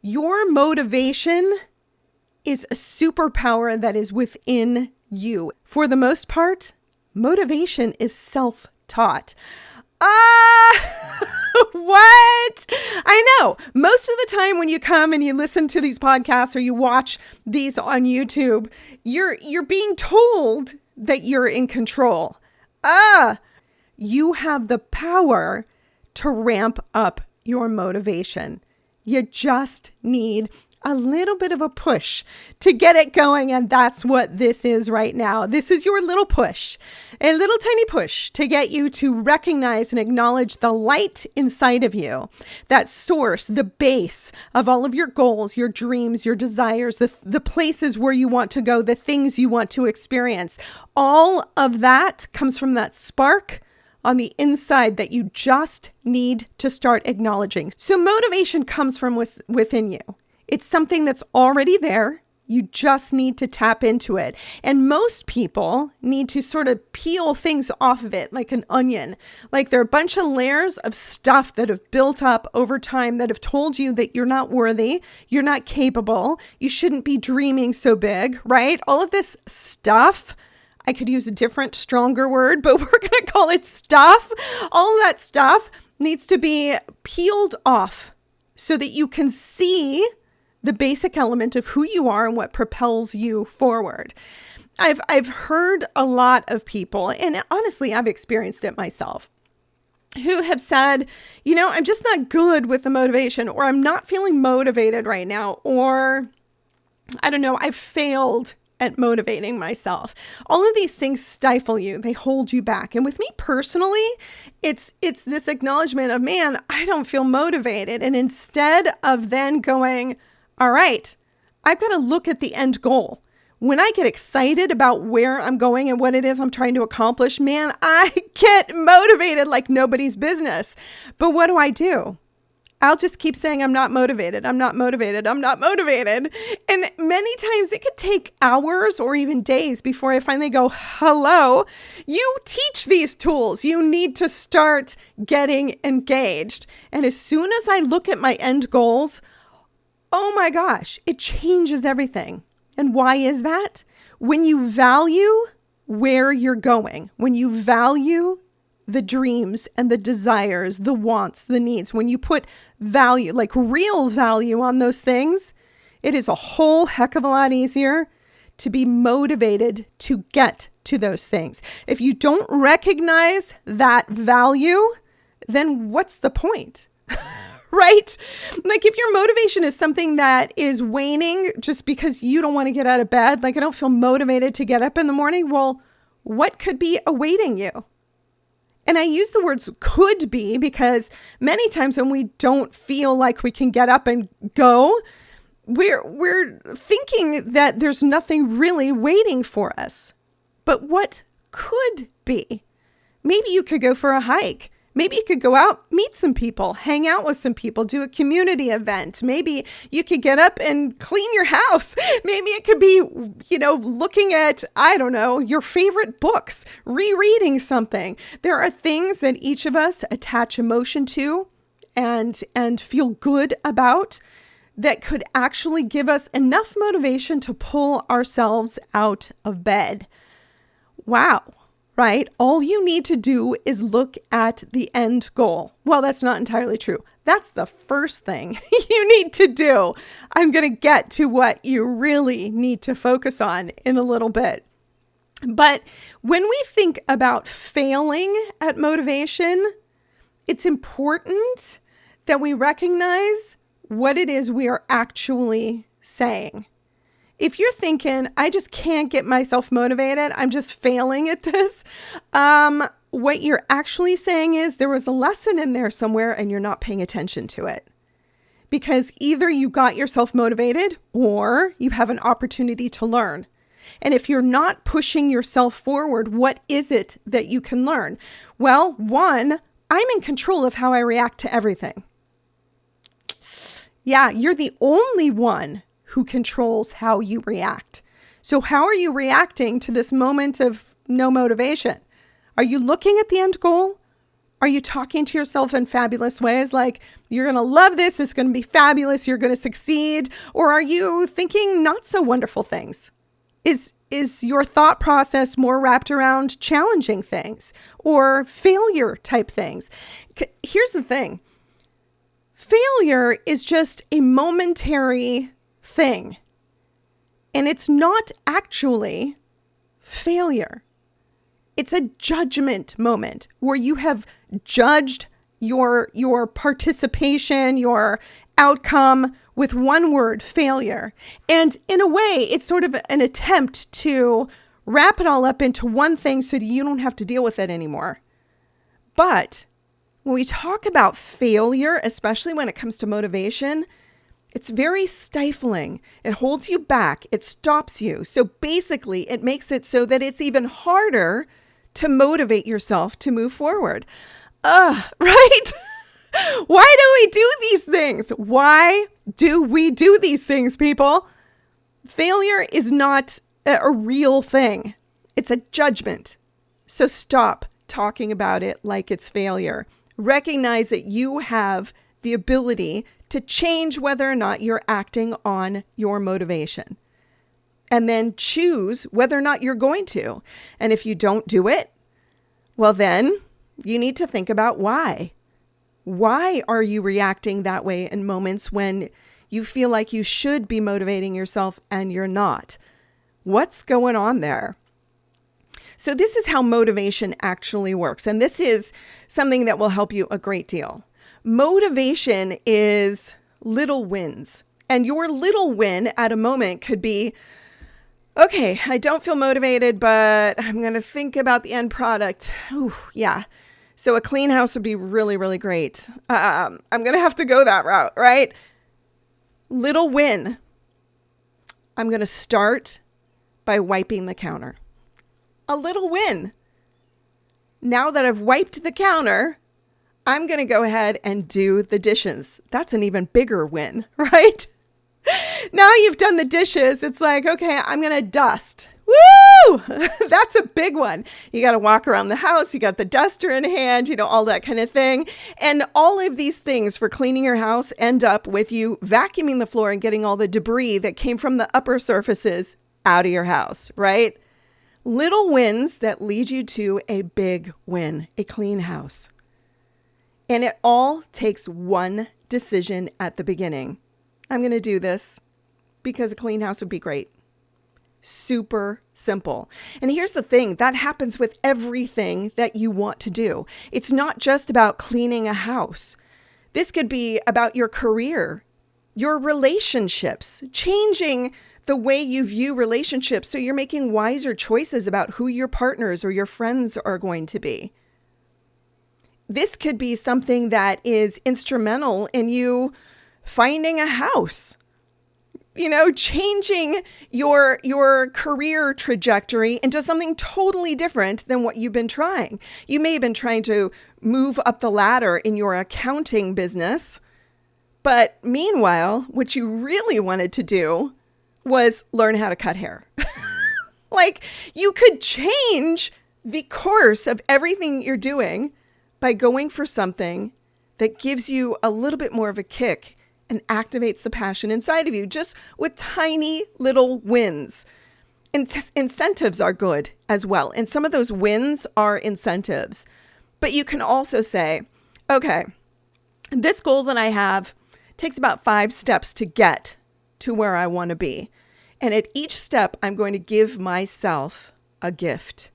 Your motivation is a superpower that is within you. For the most part, motivation is self-taught. What? I know. Most of the time when you come and you listen to these podcasts or you watch these on YouTube, you're being told that you're in control. You have the power to ramp up your motivation. You just need a little bit of a push to get it going. And that's what this is right now. This is your little push, a little tiny push to get you to recognize and acknowledge the light inside of you, that source, the base of all of your goals, your dreams, your desires, the places where you want to go, the things you want to experience. All of that comes from that spark on the inside that you just need to start acknowledging. So motivation comes from within you. It's something that's already there. You just need to tap into it. And most people need to sort of peel things off of it like an onion. Like there are a bunch of layers of stuff that have built up over time that have told you that you're not worthy, you're not capable, you shouldn't be dreaming so big, right? All of this stuff, I could use a different, stronger word, but we're going to call it stuff. All of that stuff needs to be peeled off so that you can see the basic element of who you are and what propels you forward. I've heard a lot of people, and honestly, I've experienced it myself, who have said, I'm just not good with the motivation, or I'm not feeling motivated right now, or I don't know, I've failed at motivating myself. All of these things stifle you. They hold you back. And with me personally, it's this acknowledgement of, man, I don't feel motivated. And instead of then going, all right, I've got to look at the end goal. When I get excited about where I'm going and what it is I'm trying to accomplish, man, I get motivated like nobody's business. But what do? I'll just keep saying, I'm not motivated. I'm not motivated. I'm not motivated. And many times it could take hours or even days before I finally go, hello, you teach these tools. You need to start getting engaged. And as soon as I look at my end goals, oh my gosh, it changes everything. And why is that? When you value where you're going, when you value the dreams and the desires, the wants, the needs, when you put value, like real value on those things, it is a whole heck of a lot easier to be motivated to get to those things. If you don't recognize that value, then what's the point? Right? Like if your motivation is something that is waning just because you don't want to get out of bed, like I don't feel motivated to get up in the morning, well, what could be awaiting you? And I use the words could be because many times when we don't feel like we can get up and go, we're thinking that there's nothing really waiting for us. But what could be? Maybe you could go for a hike. Maybe you could go out, meet some people, hang out with some people, do a community event. Maybe you could get up and clean your house. Maybe it could be, looking at, I don't know, your favorite books, rereading something. There are things that each of us attach emotion to and feel good about that could actually give us enough motivation to pull ourselves out of bed. Wow. Right? All you need to do is look at the end goal. Well, that's not entirely true. That's the first thing you need to do. I'm going to get to what you really need to focus on in a little bit. But when we think about failing at motivation, it's important that we recognize what it is we are actually saying. If you're thinking, I just can't get myself motivated, I'm just failing at this, what you're actually saying is there was a lesson in there somewhere and you're not paying attention to it. Because either you got yourself motivated or you have an opportunity to learn. And if you're not pushing yourself forward, what is it that you can learn? Well, one, I'm in control of how I react to everything. Yeah, you're the only one who controls how you react. So how are you reacting to this moment of no motivation? Are you looking at the end goal Are you talking to yourself in fabulous ways like, you're going to love this, it's going to be fabulous, you're going to succeed? Or are you thinking not so wonderful things? Is your thought process more wrapped around challenging things or failure type things? Here's the thing. Failure is just a momentary thing. And it's not actually failure. It's a judgment moment where you have judged your participation, your outcome with one word, failure. And in a way, it's sort of an attempt to wrap it all up into one thing so that you don't have to deal with it anymore. But when we talk about failure, especially when it comes to motivation, it's very stifling. It holds you back. It stops you. So basically, it makes it so that it's even harder to motivate yourself to move forward. Right? Why do we do these things? Why do we do these things, people? Failure is not a real thing. It's a judgment. So stop talking about it like it's failure. Recognize that you have the ability to change whether or not you're acting on your motivation. And then choose whether or not you're going to. And if you don't do it, well then you need to think about why. Why are you reacting that way in moments when you feel like you should be motivating yourself and you're not? What's going on there? So this is how motivation actually works. And this is something that will help you a great deal. Motivation is little wins. And your little win at a moment could be, okay, I don't feel motivated, but I'm going to think about the end product. Ooh, yeah. So a clean house would be really, really great. I'm going to have to go that route, right? Little win. I'm going to start by wiping the counter. A little win. Now that I've wiped the counter, I'm going to go ahead and do the dishes. That's an even bigger win, right? Now you've done the dishes. It's like, okay, I'm going to dust. Woo! That's a big one. You got to walk around the house. You got the duster in hand, all that kind of thing. And all of these things for cleaning your house end up with you vacuuming the floor and getting all the debris that came from the upper surfaces out of your house, right? Little wins that lead you to a big win, a clean house. And it all takes one decision at the beginning. I'm going to do this because a clean house would be great. Super simple. And here's the thing, that happens with everything that you want to do. It's not just about cleaning a house. This could be about your career, your relationships, changing the way you view relationships so you're making wiser choices about who your partners or your friends are going to be. This could be something that is instrumental in you finding a house. Changing your career trajectory into something totally different than what you've been trying. You may have been trying to move up the ladder in your accounting business, but meanwhile, what you really wanted to do was learn how to cut hair. Like, you could change the course of everything you're doing by going for something that gives you a little bit more of a kick and activates the passion inside of you, just with tiny little wins. Incentives are good as well. And some of those wins are incentives. But you can also say, okay, this goal that I have takes about 5 steps to get to where I want to be. And at each step, I'm going to give myself a gift.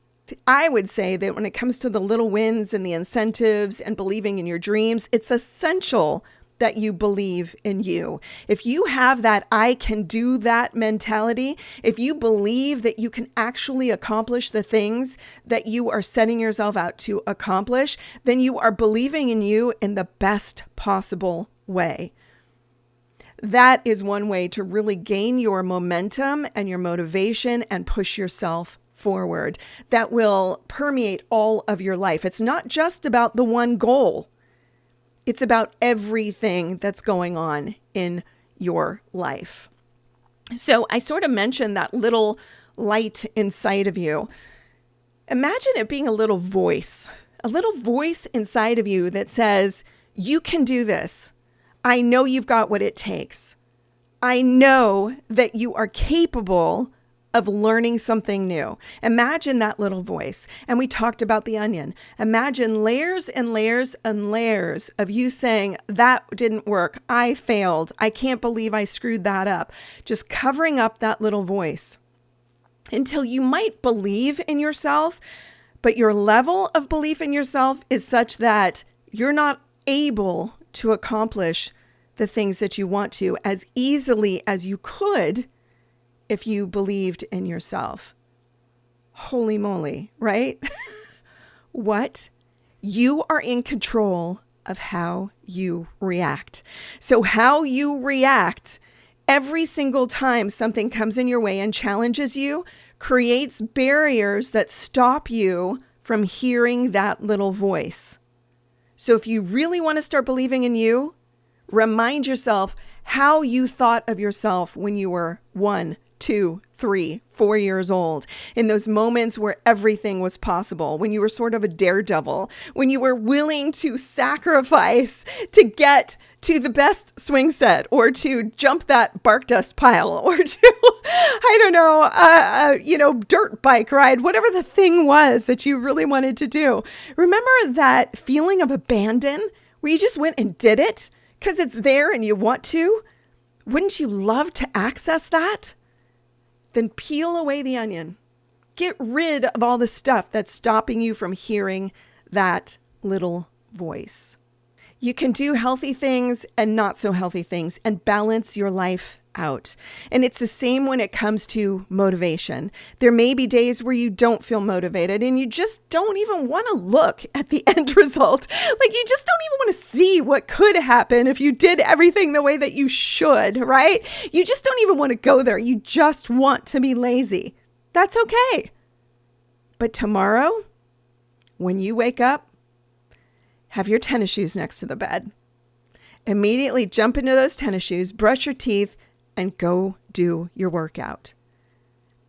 I would say that when it comes to the little wins and the incentives and believing in your dreams, it's essential that you believe in you. If you have that I can do that mentality, if you believe that you can actually accomplish the things that you are setting yourself out to accomplish, then you are believing in you in the best possible way. That is one way to really gain your momentum and your motivation and push yourself forward. That will permeate all of your life. It's not just about the one goal. It's about everything that's going on in your life. So I sort of mentioned that little light inside of you. Imagine it being a little voice, a little voice inside of you that says, you can do this. I know you've got what it takes. I know that you are capable of learning something new. Imagine that little voice. And we talked about the onion. Imagine layers and layers and layers of you saying, that didn't work. I failed. I can't believe I screwed that up. Just covering up that little voice until you might believe in yourself, but your level of belief in yourself is such that you're not able to accomplish the things that you want to as easily as you could if you believed in yourself. Holy moly, right? What? You are in control of how you react. So how you react every single time something comes in your way and challenges you creates barriers that stop you from hearing that little voice. So if you really want to start believing in you, remind yourself how you thought of yourself when you were 1, 2, 3, 4 years old, in those moments where everything was possible, when you were sort of a daredevil, when you were willing to sacrifice to get to the best swing set or to jump that bark dust pile or to, dirt bike ride, whatever the thing was that you really wanted to do. Remember that feeling of abandon where you just went and did it because it's there and you want to? Wouldn't you love to access that? Then peel away the onion. Get rid of all the stuff that's stopping you from hearing that little voice. You can do healthy things and not so healthy things and balance your life out. And it's the same when it comes to motivation. There may be days where you don't feel motivated and you just don't even want to look at the end result. Like you just don't even want to see what could happen if you did everything the way that you should, right? You just don't even want to go there. You just want to be lazy. That's okay. But tomorrow, when you wake up, have your tennis shoes next to the bed. Immediately jump into those tennis shoes, brush your teeth, and go do your workout.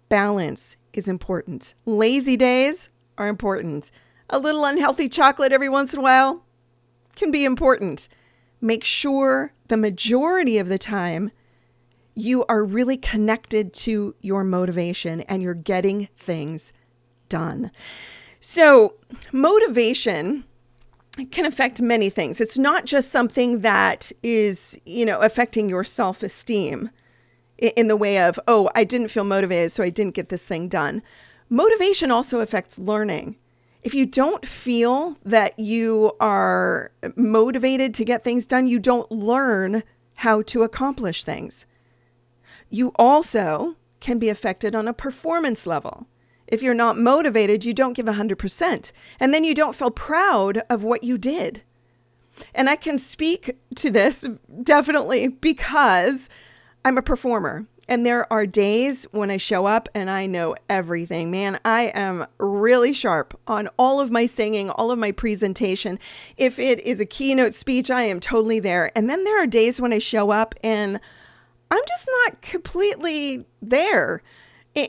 Balance is important. Lazy days are important. A little unhealthy chocolate every once in a while can be important. Make sure the majority of the time you are really connected to your motivation and you're getting things done. So motivation can affect many things. It's not just something that is, affecting your self-esteem in the way of, oh, I didn't feel motivated, so I didn't get this thing done. Motivation also affects learning. If you don't feel that you are motivated to get things done, you don't learn how to accomplish things. You also can be affected on a performance level. If you're not motivated, you don't give 100%. And then you don't feel proud of what you did. And I can speak to this definitely because I'm a performer. And there are days when I show up and I know everything. Man, I am really sharp on all of my singing, all of my presentation. If it is a keynote speech, I am totally there. And then there are days when I show up and I'm just not completely there.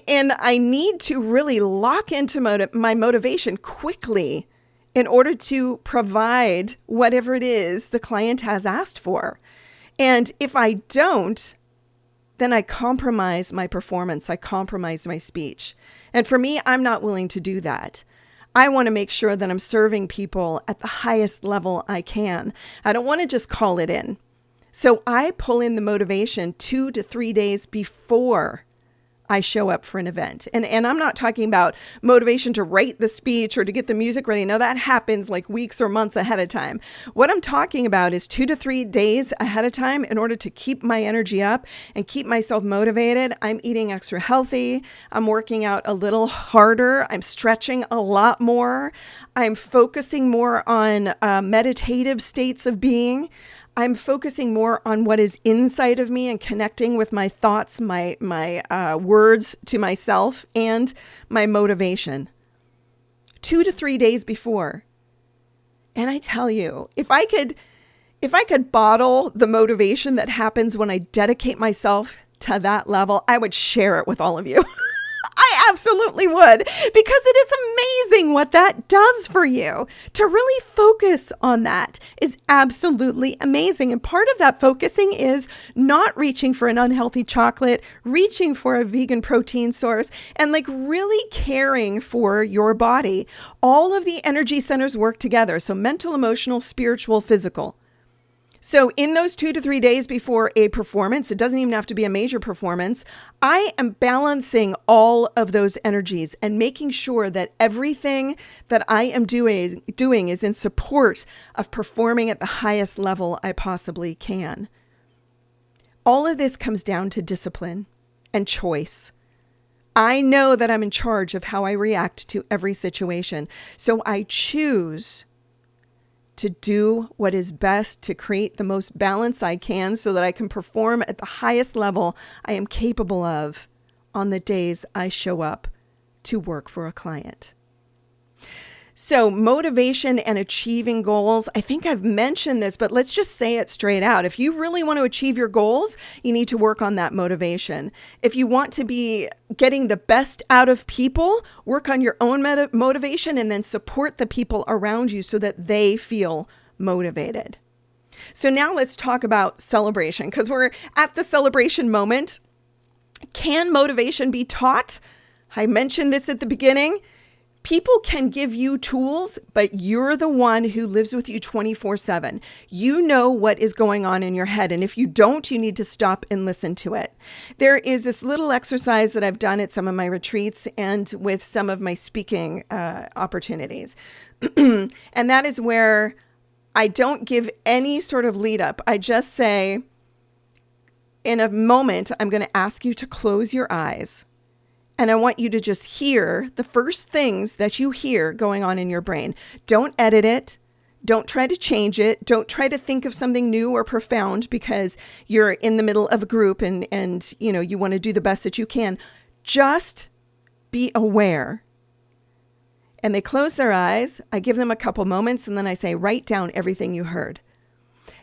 And I need to really lock into my motivation quickly in order to provide whatever it is the client has asked for. And if I don't, then I compromise my performance. I compromise my speech. And for me, I'm not willing to do that. I want to make sure that I'm serving people at the highest level I can. I don't want to just call it in. So I pull in the motivation 2 to 3 days before I show up for an event. And I'm not talking about motivation to write the speech or to get the music ready. No, that happens like weeks or months ahead of time. What I'm talking about is 2 to 3 days ahead of time in order to keep my energy up and keep myself motivated. I'm eating extra healthy. I'm working out a little harder. I'm stretching a lot more. I'm focusing more on meditative states of being. I'm focusing more on what is inside of me and connecting with my thoughts, my words to myself, and my motivation. 2 to 3 days before. And I tell you, if I could bottle the motivation that happens when I dedicate myself to that level, I would share it with all of you. I absolutely would, because it is amazing what that does for you. To really focus on that is absolutely amazing. And part of that focusing is not reaching for an unhealthy chocolate, reaching for a vegan protein source, and like really caring for your body. All of the energy centers work together. So mental, emotional, spiritual, physical. So in those 2 to 3 days before a performance, it doesn't even have to be a major performance, I am balancing all of those energies and making sure that everything that I am doing is in support of performing at the highest level I possibly can. All of this comes down to discipline and choice. I know that I'm in charge of how I react to every situation, so I choose to do what is best to create the most balance I can so that I can perform at the highest level I am capable of on the days I show up to work for a client. So motivation and achieving goals, I think I've mentioned this, but let's just say it straight out. If you really want to achieve your goals, you need to work on that motivation. If you want to be getting the best out of people, work on your own motivation and then support the people around you so that they feel motivated. So now let's talk about celebration, because we're at the celebration moment. Can motivation be taught? I mentioned this at the beginning. People can give you tools, but you're the one who lives with you 24/7. You know what is going on in your head. And if you don't, you need to stop and listen to it. There is this little exercise that I've done at some of my retreats and with some of my speaking opportunities. And that is where I don't give any sort of lead up. I just say, in a moment, I'm going to ask you to close your eyes. And I want you to just hear the first things that you hear going on in your brain. Don't edit it. Don't try to change it. Don't try to think of something new or profound because you're in the middle of a group and you want to do the best that you can. Just be aware. And they close their eyes. I give them a couple moments and then I say, write down everything you heard.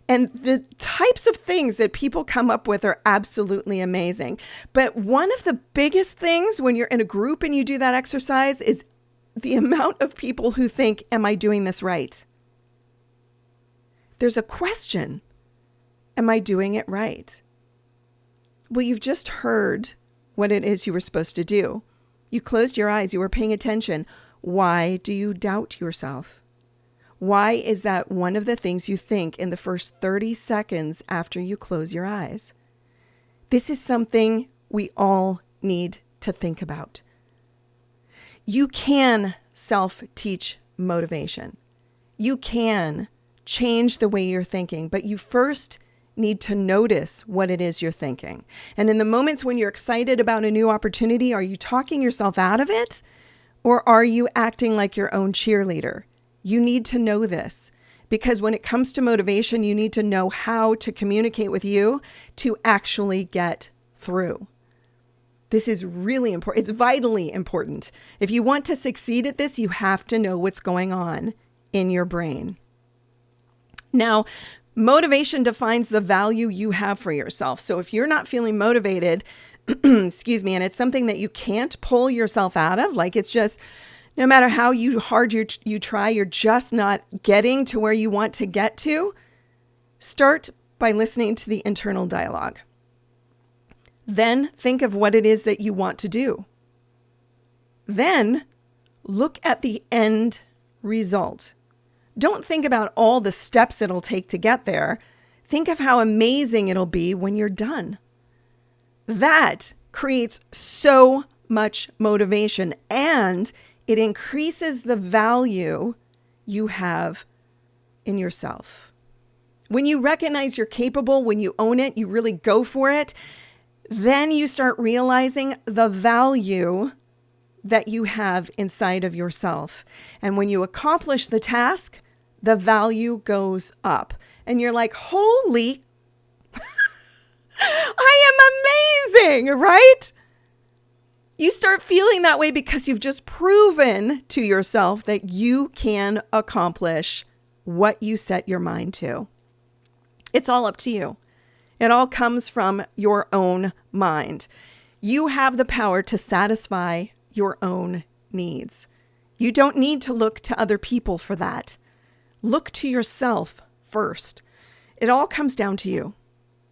And the types of things that people come up with are absolutely amazing. But one of the biggest things when you're in a group and you do that exercise is the amount of people who think, am I doing this right? There's a question. Am I doing it right? Well, you've just heard what it is you were supposed to do. You closed your eyes. You were paying attention. Why do you doubt yourself? Why is that one of the things you think in the first 30 seconds after you close your eyes? This is something we all need to think about. You can self-teach motivation. You can change the way you're thinking, but you first need to notice what it is you're thinking. And in the moments when you're excited about a new opportunity, are you talking yourself out of it? Or are you acting like your own cheerleader? You need to know this because when it comes to motivation, you need to know how to communicate with you to actually get through. This is really important. It's vitally important. If you want to succeed at this, you have to know what's going on in your brain. Now, motivation defines the value you have for yourself. So if you're not feeling motivated, excuse me, and it's something that you can't pull yourself out of, like it's just, no matter how hard you try, you're just not getting to where you want to get to, start by listening to the internal dialogue. Then think of what it is that you want to do. Then look at the end result. Don't think about all the steps it'll take to get there. Think of how amazing it'll be when you're done. That creates so much motivation and it increases the value you have in yourself. When you recognize you're capable, when you own it, you really go for it, then you start realizing the value that you have inside of yourself. And when you accomplish the task, the value goes up. And you're like, holy, I am amazing, right? You start feeling that way because you've just proven to yourself that you can accomplish what you set your mind to. It's all up to you. It all comes from your own mind. You have the power to satisfy your own needs. You don't need to look to other people for that. Look to yourself first. It all comes down to you.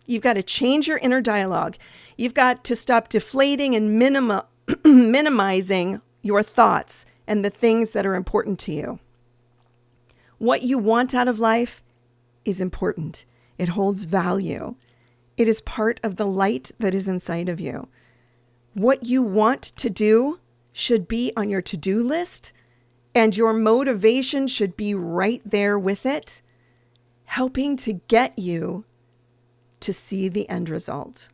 You've got to change your inner dialogue. You've got to stop deflating and minimizing your thoughts and the things that are important to you. What you want out of life is important. It holds value. It is part of the light that is inside of you. What you want to do should be on your to-do list, and your motivation should be right there with it, helping to get you to see the end result.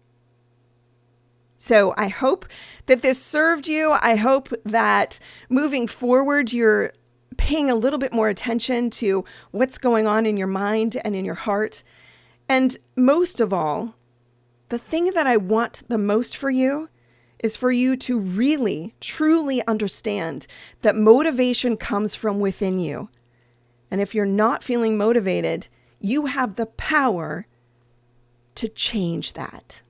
So I hope that this served you. I hope that moving forward, you're paying a little bit more attention to what's going on in your mind and in your heart. And most of all, the thing that I want the most for you is for you to really, truly understand that motivation comes from within you. And if you're not feeling motivated, you have the power to change that.